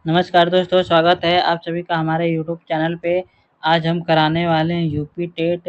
नमस्कार दोस्तों, स्वागत है आप सभी का हमारे यूट्यूब चैनल पे। आज हम कराने वाले हैं यूपी टेट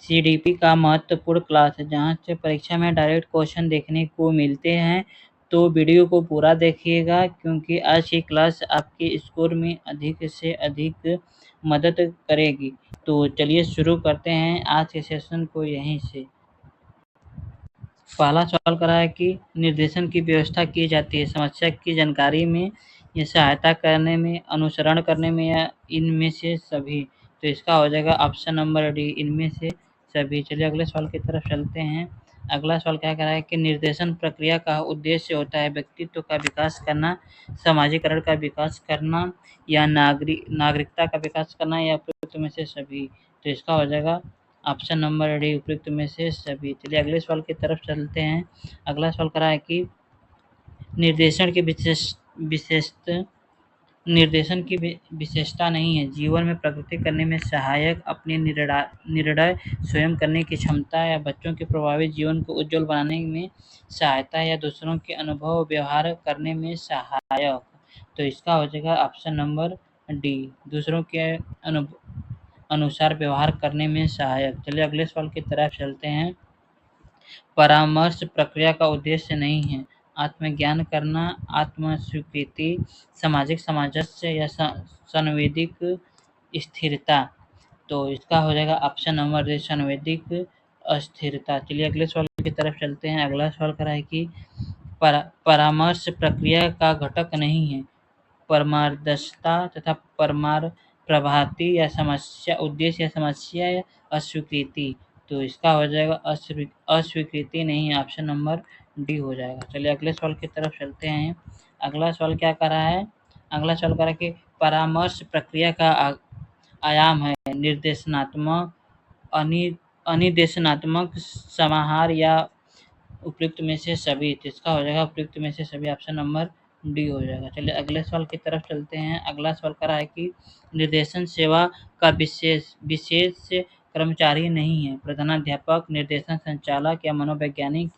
सीडीपी का महत्वपूर्ण क्लास है, जहाँ से परीक्षा में डायरेक्ट क्वेश्चन देखने को मिलते हैं। तो वीडियो को पूरा देखिएगा, क्योंकि आज की क्लास आपके स्कोर में अधिक से अधिक मदद करेगी। तो चलिए शुरू करते हैं आज के सेशन को यहीं से। पहला सवाल करा है कि निर्देशन की व्यवस्था की जाती है समस्या की जानकारी में या सहायता करने में, अनुसरण करने में, या इनमें से सभी। तो इसका हो जाएगा ऑप्शन नंबर डी, इनमें से सभी। चलिए अगले सवाल की तरफ चलते हैं। अगला सवाल क्या कह रहा है कि निर्देशन प्रक्रिया का उद्देश्य होता है व्यक्तित्व का विकास करना, समाजीकरण का विकास करना, या नागरिकता का विकास करना, या उपयुक्त में से सभी। तो इसका हो जाएगा ऑप्शन नंबर डी, उपयुक्त में से सभी। चलिए अगले सवाल की तरफ चलते हैं। अगला सवाल करा है कि निर्देशन की निर्देशन की विशेषता नहीं है, जीवन में प्रगति करने में सहायक, अपने निर्णय स्वयं करने की क्षमता, या बच्चों के प्रभावित जीवन को उज्जवल बनाने में सहायता, या दूसरों के अनुभव व्यवहार करने में सहायक। तो इसका हो जाएगा ऑप्शन नंबर डी, दूसरों के अनुसार व्यवहार करने में सहायक। चलिए अगले सवाल की तरफ चलते हैं। परामर्श प्रक्रिया का उद्देश्य नहीं है आत्मज्ञान करना, आत्मस्वीकृति, सामाजिक सामंजस्य, या संवेदिक स्थिरता। तो इसका हो जाएगा ऑप्शन नंबर डी, संवेदिक अस्थिरता। चलिए अगले सवाल की तरफ चलते हैं। अगला सवाल करा है कि परामर्श प्रक्रिया का घटक नहीं है परमार्दशता तथा प्रभाति, या समस्या उद्देश्य, या समस्या, या अस्वीकृति। तो इसका हो जाएगा अस्वीकृति नहीं है, ऑप्शन नंबर डी हो जाएगा। चलिए अगले सवाल की तरफ चलते हैं। अगला सवाल क्या कर रहा है? अगला सवाल कर रहा है कि परामर्श प्रक्रिया का आयाम है निर्देशनात्मक, अनिर्देशनात्मक, समाहार, या उपयुक्त में से सभी। तो इसका हो जाएगा उपयुक्त में से सभी, ऑप्शन नंबर डी हो जाएगा। चलिए अगले सवाल की तरफ चलते हैं। अगला सवाल करा है कि निर्देशन सेवा का विशेष कर्मचारी नहीं है प्रधानाध्यापक, निर्देशन संचालक, या मनोवैज्ञानिक,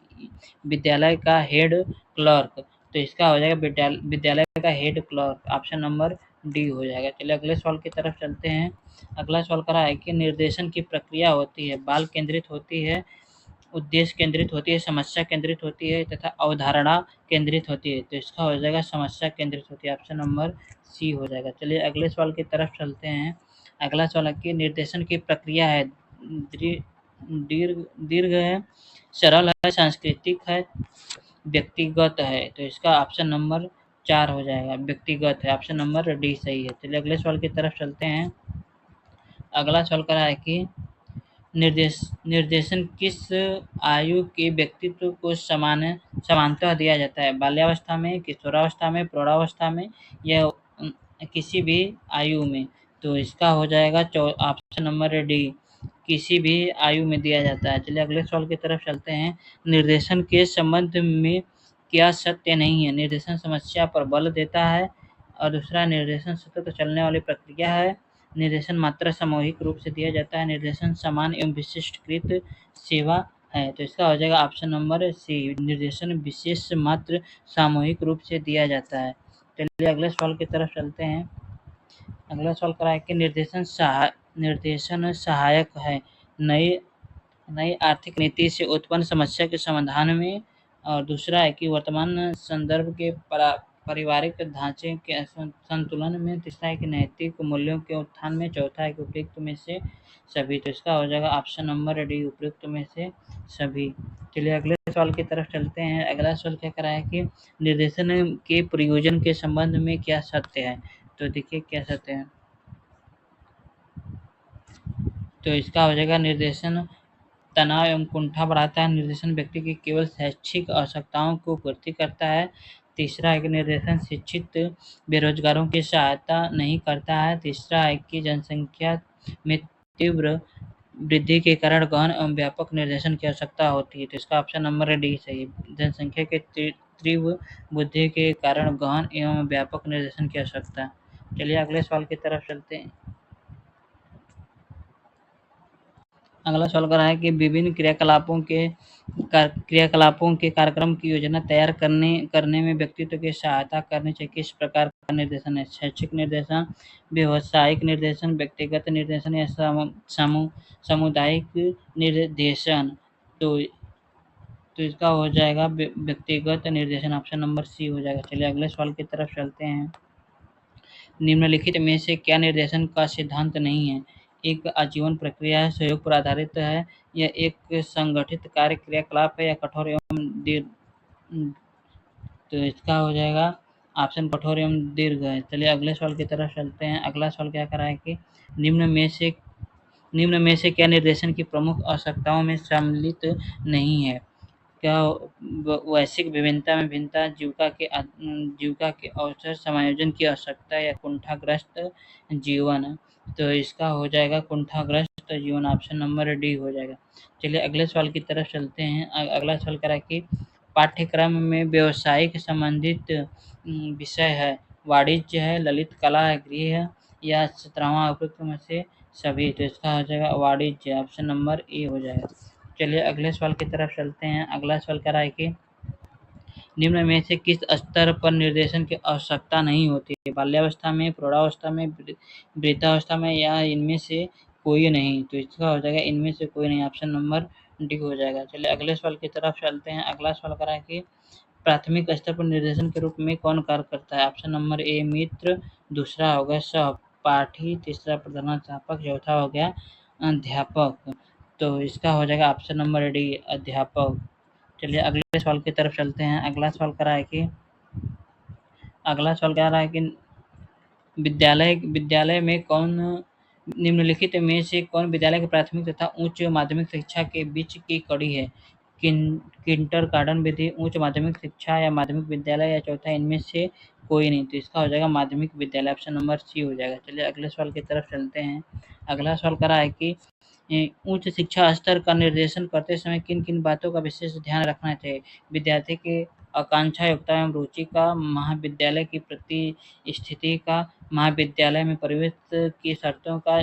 विद्यालय का हेड क्लर्क। तो इसका हो जाएगा विद्यालय का head clerk, option number D हो जाएगा। चलिए अगले सवाल की तरफ चलते हैं। अगला सवाल करा है कि निर्देशन की प्रक्रिया होती है बाल केंद्रित होती है, उद्देश्य केंद्रित होती है, समस्या केंद्रित होती है, तथा अवधारणा केंद्रित होती है। तो इसका हो जाएगा समस्या केंद्रित होती है, ऑप्शन नंबर सी हो जाएगा। चलिए अगले सवाल की तरफ चलते हैं। अगला सवाल है कि निर्देशन की प्रक्रिया है दीर्घ दीर्घ है, सरल है, सांस्कृतिक है, व्यक्तिगत है। तो इसका ऑप्शन नंबर 4 हो जाएगा, व्यक्तिगत है, ऑप्शन नंबर डी सही है। चलिए अगले सवाल की तरफ चलते हैं। अगला सवाल करा है कि निर्देशन किस आयु के व्यक्तित्व को समानतः दिया जाता है? बाल्यावस्था में, किशोरावस्था में, प्रौढ़ावस्था में, या किसी भी आयु में? तो इसका हो जाएगा ऑप्शन नंबर डी, किसी भी आयु में दिया जाता है। चलिए अगले सवाल की तरफ चलते हैं। निर्देशन के संबंध में क्या सत्य नहीं है? निर्देशन समस्या पर बल देता है, और दूसरा निर्देशन सतत चलने वाली प्रक्रिया है, निर्देशन मात्र सामूहिक रूप से दिया जाता है, निर्देशन समान एवं विशिष्टकृत सेवा है। तो इसका हो जाएगा ऑप्शन नंबर सी, निर्देशन विशेष मात्र सामूहिक रूप से दिया जाता है। चलिए अगले सवाल की तरफ चलते हैं। अगला सवाल करा है कि निर्देशन सहायक है नई नई आर्थिक नीति से उत्पन्न समस्या के समाधान में, और दूसरा है कि वर्तमान संदर्भ के पारिवारिक ढांचे के संतुलन में, तीसरा है कि नैतिक मूल्यों के उत्थान में, चौथा है कि उपयुक्त में से सभी। तो इसका हो जाएगा ऑप्शन नंबर डी, उपयुक्त में से सभी। चलिए अगले सवाल की तरफ चलते हैं। अगला सवाल क्या करा है कि निर्देशन के प्रयोजन के संबंध में क्या सत्य है? तो देखिए क्या सत्य है। तो इसका हो जाएगा निर्देशन तनाव एवं कुंठा बढ़ाता है, निर्देशन व्यक्ति की केवल शैक्षिक आवश्यकताओं को पूर्ति करता है, तीसरा है कि निर्देशन शिक्षित बेरोजगारों की सहायता नहीं करता है, तीसरा है कि जनसंख्या में तीव्र वृद्धि के कारण गहन एवं व्यापक निर्देशन की आवश्यकता होती है। तो इसका ऑप्शन नंबर डी सही है, जनसंख्या के तीव्र वृद्धि के कारण गहन एवं व्यापक निर्देशन की आवश्यकता। चलिए अगले सवाल की तरफ चलते हैं। अगला सवाल कर रहा है कि विभिन्न क्रियाकलापों के कार्यक्रम की योजना तैयार करने में व्यक्तित्व की सहायता करनी चाहिए। किस प्रकार का निर्देशन है? शैक्षिक निर्देशन, व्यावसायिक निर्देशन, व्यक्तिगत निर्देशन या सामुदायिक निर्देशन? तो इसका हो जाएगा व्यक्तिगत निर्देशन, ऑप्शन नंबर सी हो जाएगा। चलिए अगले सवाल की तरफ चलते हैं। निम्नलिखित में से क्या निर्देशन का सिद्धांत नहीं है? एक आजीवन प्रक्रिया है, सहयोग पर आधारित है, या एक संगठित कार्य क्रियाकलाप है, या कठोर एवं दीर्घ? तो इसका हो जाएगा ऑप्शन कठोर एवं दीर्घ है। चलिए अगले सवाल की तरफ चलते हैं। अगला सवाल क्या कर रहा है कि निम्न में से क्या निर्देशन की प्रमुख आवश्यकताओं में सम्मिलित नहीं है? क्या वैश्विक विभिन्नता में भिन्नता, जीविका के अवसर समायोजन की आवश्यकता, या कुंठाग्रस्त जीवन? तो इसका हो जाएगा कुंठाग्रस्त जीवन, ऑप्शन नंबर डी हो जाएगा। चलिए अगले सवाल की तरफ चलते हैं। अगला सवाल करा कि पाठ्यक्रम में व्यवसाय के संबंधित विषय है, वाणिज्य है, ललित कला है, गृह है, या 17वां उपयुक्त में से सभी? तो इसका हो जाएगा वाणिज्य, ऑप्शन नंबर ए हो जाएगा। चलिए अगले सवाल की तरफ चलते हैं। अगला सवाल कह रहा है कि निम्न में से किस स्तर पर निर्देशन की आवश्यकता नहीं होती है? बाल्यावस्था में, प्रौढ़ावस्था में, वृद्धावस्था में, या इनमें से कोई नहीं? तो इसका हो जाएगा इनमें से कोई नहीं, ऑप्शन नंबर डी हो जाएगा। चलिए अगले सवाल की तरफ चलते हैं। अगला सवाल कह रहा है कि प्राथमिक स्तर पर निर्देशन के रूप में कौन कार्य करता है? ऑप्शन नंबर ए मित्र, दूसरा हो गया सहपाठी, तीसरा प्रधानाध्यापक, चौथा हो गया अध्यापक। तो इसका हो जाएगा ऑप्शन नंबर डी अध्यापक। चलिए अगले सवाल की तरफ चलते हैं। अगला सवाल कह रहा है कि विद्यालय में कौन निम्नलिखित में से कौन विद्यालय की प्राथमिक तथा उच्च माध्यमिक शिक्षा के बीच की कड़ी है? किंडरगार्टन विधि, उच्च माध्यमिक शिक्षा, या माध्यमिक विद्यालय, या चौथा इनमें से कोई नहीं? तो इसका हो जाएगा माध्यमिक विद्यालय, ऑप्शन नंबर सी हो जाएगा। चलिए अगले सवाल की तरफ चलते हैं। अगला सवाल कह रहा है कि उच्च शिक्षा स्तर का निर्देशन करते समय किन किन बातों का विशेष ध्यान रखना चाहिए? विद्यार्थी की आकांक्षा, योग्यता एवं रुचि का, महाविद्यालय की स्थिति का, महाविद्यालय में प्रवेश की शर्तों का,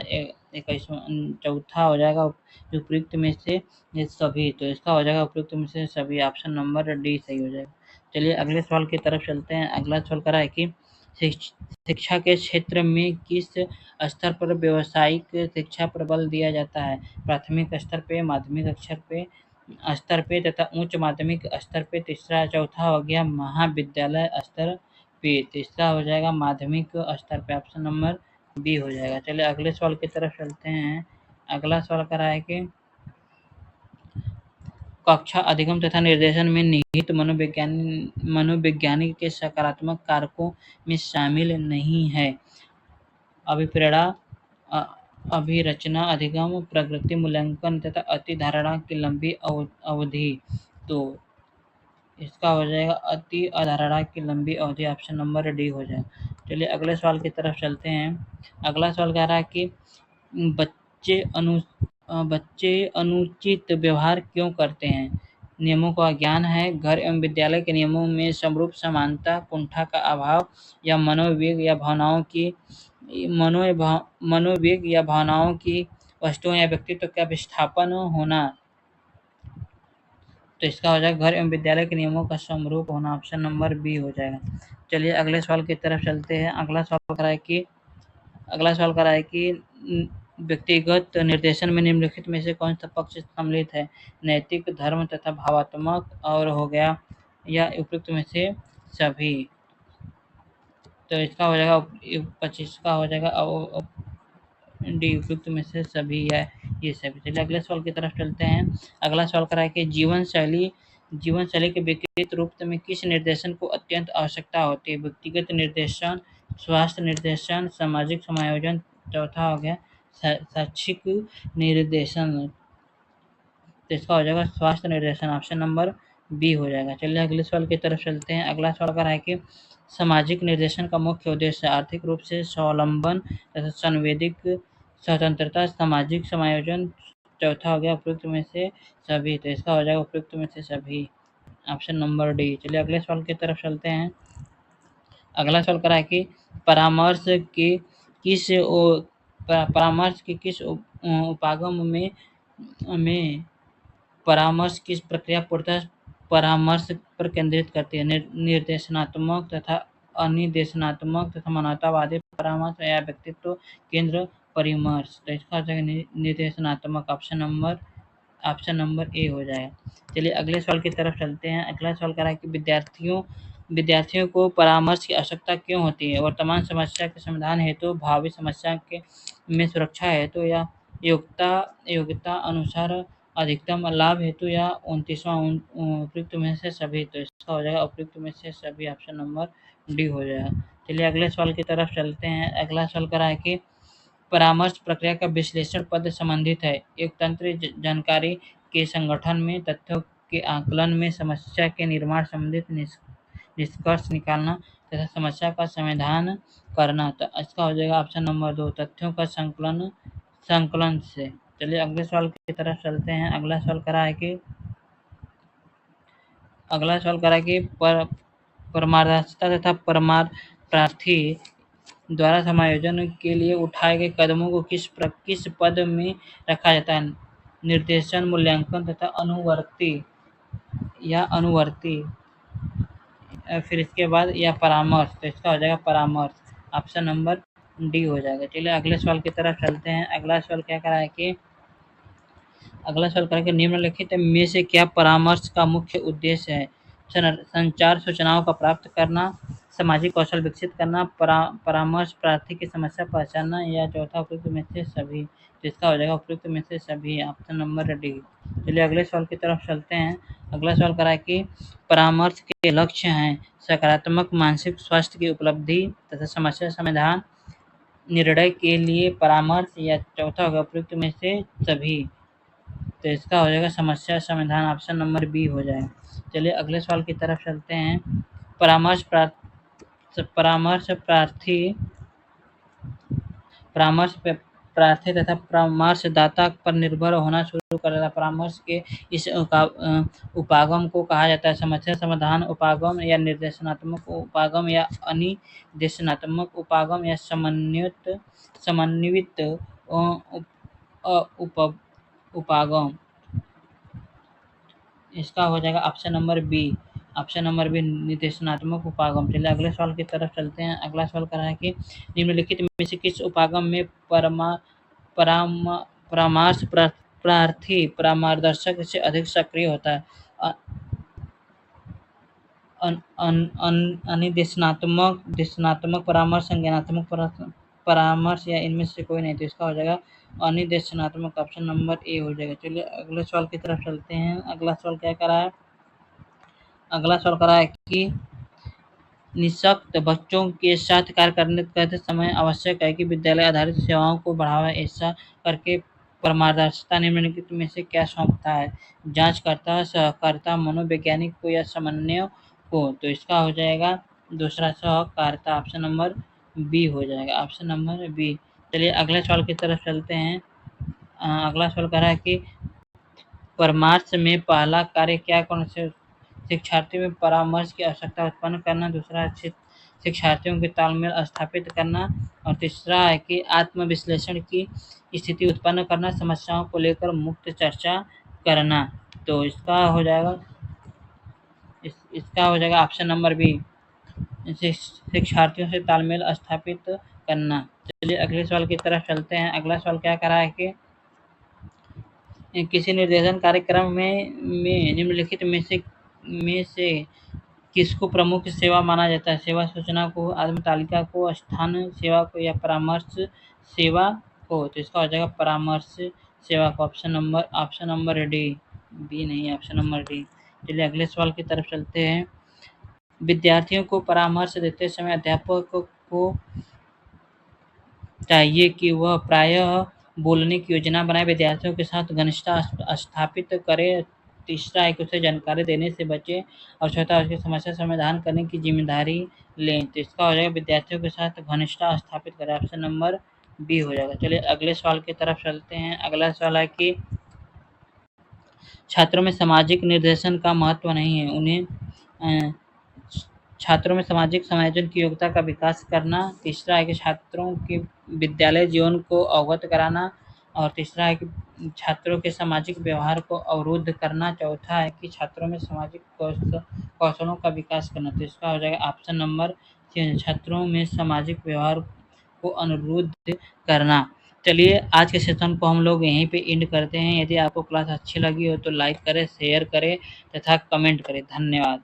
चौथा हो जाएगा उपयुक्त में से ये सभी। तो इसका हो जाएगा उपयुक्त में से सभी, ऑप्शन नंबर डी सही हो जाएगा। चलिए अगले सवाल की तरफ चलते हैं। अगला सवाल करा है कि शिक्षा के क्षेत्र में किस स्तर पर व्यावसायिक शिक्षा पर बल दिया जाता है? प्राथमिक स्तर पे, माध्यमिक स्तर पे तथा उच्च माध्यमिक स्तर पे? तीसरा चौथा हो गया महाविद्यालय स्तर पे। तीसरा हो जाएगा माध्यमिक स्तर पे, ऑप्शन नंबर बी हो जाएगा। चलिए अगले सवाल की तरफ चलते हैं। अगला सवाल कर रहा है कि कक्षा अधिगम तथा निर्देशन में निहित मनोविज्ञानिक के सकारात्मक कारकों में शामिल नहीं है? अभिप्रेरणा, अभिरचना, अधिगम, प्रगति मूल्यांकन तथा अति धारणा की लंबी अवधि। तो इसका हो जाएगा अति अधारणा की लंबी अवधि, ऑप्शन नंबर डी हो जाएगा। चलिए अगले सवाल की तरफ चलते हैं। अगला सवाल कह रहा है कि बच्चे अनुचित व्यवहार क्यों करते हैं? नियमों का ज्ञान है, घर एवं विद्यालय के नियमों में समरूप समानता, कुंठा का अभाव, या मनोवेग या भावनाओं की वस्तुओं या व्यक्तित्व का विस्थापन होना? तो इसका हो जाएगा घर एवं विद्यालय के नियमों का समरूप होना, ऑप्शन नंबर बी हो जाएगा। चलिए अगले सवाल की तरफ चलते हैं। अगला सवाल कर रहा है कि व्यक्तिगत निर्देशन में निम्नलिखित में से कौन सा पक्ष सम्मिलित है? नैतिक, धर्म तथा भावात्मक, और हो गया, या उपयुक्त में से सभी? तो इसका हो जाएगा 25 का हो जाएगा डी उपयुक्त में से सभी है, ये सभी। चलिए अगले सवाल की तरफ चलते हैं। अगला सवाल करा है कि जीवन शैली के विकृत रूप में किस निर्देशन को अत्यंत आवश्यकता होती है? व्यक्तिगत निर्देशन, स्वास्थ्य निर्देशन, सामाजिक समायोजन, चौथा हो गया शैक्षिक निर्देशन। तो इसका हो जाएगा स्वास्थ्य निर्देशन, ऑप्शन नंबर बी हो जाएगा। चलिए अगले सवाल की तरफ चलते हैं। अगला सवाल करा है कि सामाजिक निर्देशन का मुख्य उद्देश्य आर्थिक रूप से स्वावलंबन तथा संवेदिक स्वतंत्रता, सामाजिक समायोजन, चौथा हो गया उपयुक्त में से सभी। तो इसका हो जाएगा उपयुक्त में से सभी, ऑप्शन नंबर डी। चलिए अगले सवाल की तरफ चलते हैं। अगला सवाल करा है कि परामर्श के किस उपागम में में परामर्श की प्रक्रिया पूर्णतः परामर्श पर केंद्रित करती है। निर्देशनात्मक तथा अनिर्देशनात्मक तथा मानवतावादी परामर्श या व्यक्तित्व केंद्र परामर्श। तो इसका हो जाएगा निर्देशनात्मक। ऑप्शन नंबर ए हो जाएगा। चलिए अगले सवाल की तरफ चलते हैं। अगला सवाल कह रहा है कि विद्यार्थियों को परामर्श की आवश्यकता क्यों होती है? वर्तमान समस्या के समाधान हेतु, भावी समस्या के में सुरक्षा हेतु, या योग्यता अनुसार अधिकतम लाभ हेतु, या 29वां उपयुक्त में से सभी। तो इसका हो जाएगा उपयुक्त में से सभी। ऑप्शन नंबर डी हो जाएगा। चलिए अगले सवाल की तरफ चलते हैं। अगला सवाल कह रहा है कि परामर्श प्रक्रिया का विश्लेषण पद संबंधित है। एक तंत्र जानकारी के संगठन में, तथ्यों के आकलन में, समस्या के निर्माण संबंधित निष्कर्ष निकालना तथा समस्या का समाधान करना। तो इसका हो जाएगा ऑप्शन नंबर 2, तथ्यों का संकलन से। चलिए अगले सवाल की तरफ चलते हैं। अगला सवाल करा है कि परमार्थता तथा परमार्थी द्वारा समायोजन के लिए उठाए गए कदमों को किस पद में रखा जाता है? निर्देशन, मूल्यांकन तथा अनुवर्ती, फिर इसके बाद या परामर्श। तो इसका हो जाएगा परामर्श। ऑप्शन नंबर डी हो जाएगा। चलिए अगले सवाल की तरफ चलते हैं। अगला सवाल क्या करा है कि निम्नलिखित में से क्या परामर्श का मुख्य उद्देश्य है? संचार सूचनाओं का प्राप्त करना, सामाजिक कौशल विकसित करना, परामर्श प्रार्थी की समस्या पहचानना, या चौथा उपयुक्त में से सभी। तो इसका हो जाएगा उपयुक्त में से सभी। Option number D. चलिए अगले सवाल की तरफ चलते हैं। अगला सवाल करा है कि परामर्श के लक्ष्य हैं सकारात्मक मानसिक स्वास्थ्य की उपलब्धि तथा समस्या समाधान, निर्णय के लिए परामर्श, या चौथा होगा उपयुक्त में से सभी। तो इसका हो जाएगा समस्या समाधान। ऑप्शन नंबर बी हो जाएगा। चलिए अगले सवाल की तरफ चलते हैं। परामर्श प्रार्थी तथा परामर्शदाता पर निर्भर होना शुरू कर देता है। परामर्श के इस उपागम को कहा जाता है समस्या समाधान उपागम, या निर्देशनात्मक उपागम, या अनिर्देशनात्मक उपागम, या समन्वित उपागम। इसका हो जाएगा option number B. Option number B निर्देशनात्मक उपागम। चलिए अगले सवाल की तरफ चलते हैं। अगला सवाल कर रहा है कि निम्नलिखित में से किस उपागम में परामर्श प्रार्थी परामर्शक से अधिक सक्रिय होता है? अनिर्देशनात्मक परामर्श, संज्ञानात्मक परामर्श, या इनमें से कोई नहीं। तो इसका हो जाएगा अनिर्देशनात्मक। ऑप्शन नंबर ए हो जाएगा। चलिए अगले सवाल की तरफ चलते हैं। अगला सवाल क्या करा है? अगला सवाल करा है कि निःशक्त बच्चों के साथ कार्य करते समय आवश्यक है कि विद्यालय आधारित सेवाओं को बढ़ावा। ऐसा करके परामर्शदाता निम्नलिखित में से क्या सौंपता है? जांचकर्ता, सहकर्ता, मनोवैज्ञानिक को, या समन्वय को। तो इसका हो जाएगा दूसरा सहकर्ता। ऑप्शन नंबर बी हो जाएगा। Option number B. चलिए अगले सवाल की तरफ चलते हैं। अगला सवाल कह रहा है कि परामर्श में पहला कार्य क्या कौन से? शिक्षार्थियों में परामर्श की आवश्यकता उत्पन्न करना, दूसरा शिक्षार्थियों के तालमेल स्थापित करना, और तीसरा है कि आत्मविश्लेषण की स्थिति उत्पन्न करना, समस्याओं को लेकर मुक्त चर्चा करना। तो इसका हो जाएगा ऑप्शन नंबर बी, शिक्षार्थियों से तालमेल स्थापित करना। चलिए अगले सवाल की तरफ चलते हैं। अगला सवाल क्या कर रहा है कि किसी निर्देशन कार्यक्रम में निम्नलिखित में से किसको प्रमुख सेवा माना जाता है? सेवा सूचना को, आत्म तालिका को, स्थान सेवा को, या परामर्श सेवा को। तो इसका हो जाएगा परामर्श सेवा को। Option number D. बी नहीं, ऑप्शन नंबर डी। चलिए अगले सवाल की तरफ चलते हैं। विद्यार्थियों को परामर्श देते समय अध्यापक को चाहिए कि वह प्रायः बोलने की योजना बनाए, विद्यार्थियों के साथ घनिष्ठता स्थापित करे, तीसरा है कि उसे जानकारी देने से बचे, और चौथा उसकी समस्या समाधान करने की जिम्मेदारी लें। तो इसका हो जाएगा विद्यार्थियों के साथ घनिष्ठता स्थापित करें। ऑप्शन नंबर बी हो जाएगा। चलिए अगले सवाल की तरफ चलते हैं। अगला सवाल है कि छात्रों में सामाजिक निर्देशन का महत्व नहीं है, उन्हें छात्रों में सामाजिक समायोजन की योग्यता का विकास करना। तीसरा है कि छात्रों के विद्यालय जीवन को अवगत कराना, और तीसरा है कि छात्रों के सामाजिक व्यवहार को अवरुद्ध करना, चौथा है कि छात्रों में सामाजिक कौशलों का विकास करना। तो इसका हो जाएगा ऑप्शन नंबर 3, छात्रों में सामाजिक व्यवहार को अनुरुद्ध करना। चलिए आज के सेशन को हम लोग यहीं पे एंड करते हैं। यदि आपको क्लास अच्छी लगी हो तो लाइक करें, शेयर करें तथा कमेंट करें। धन्यवाद।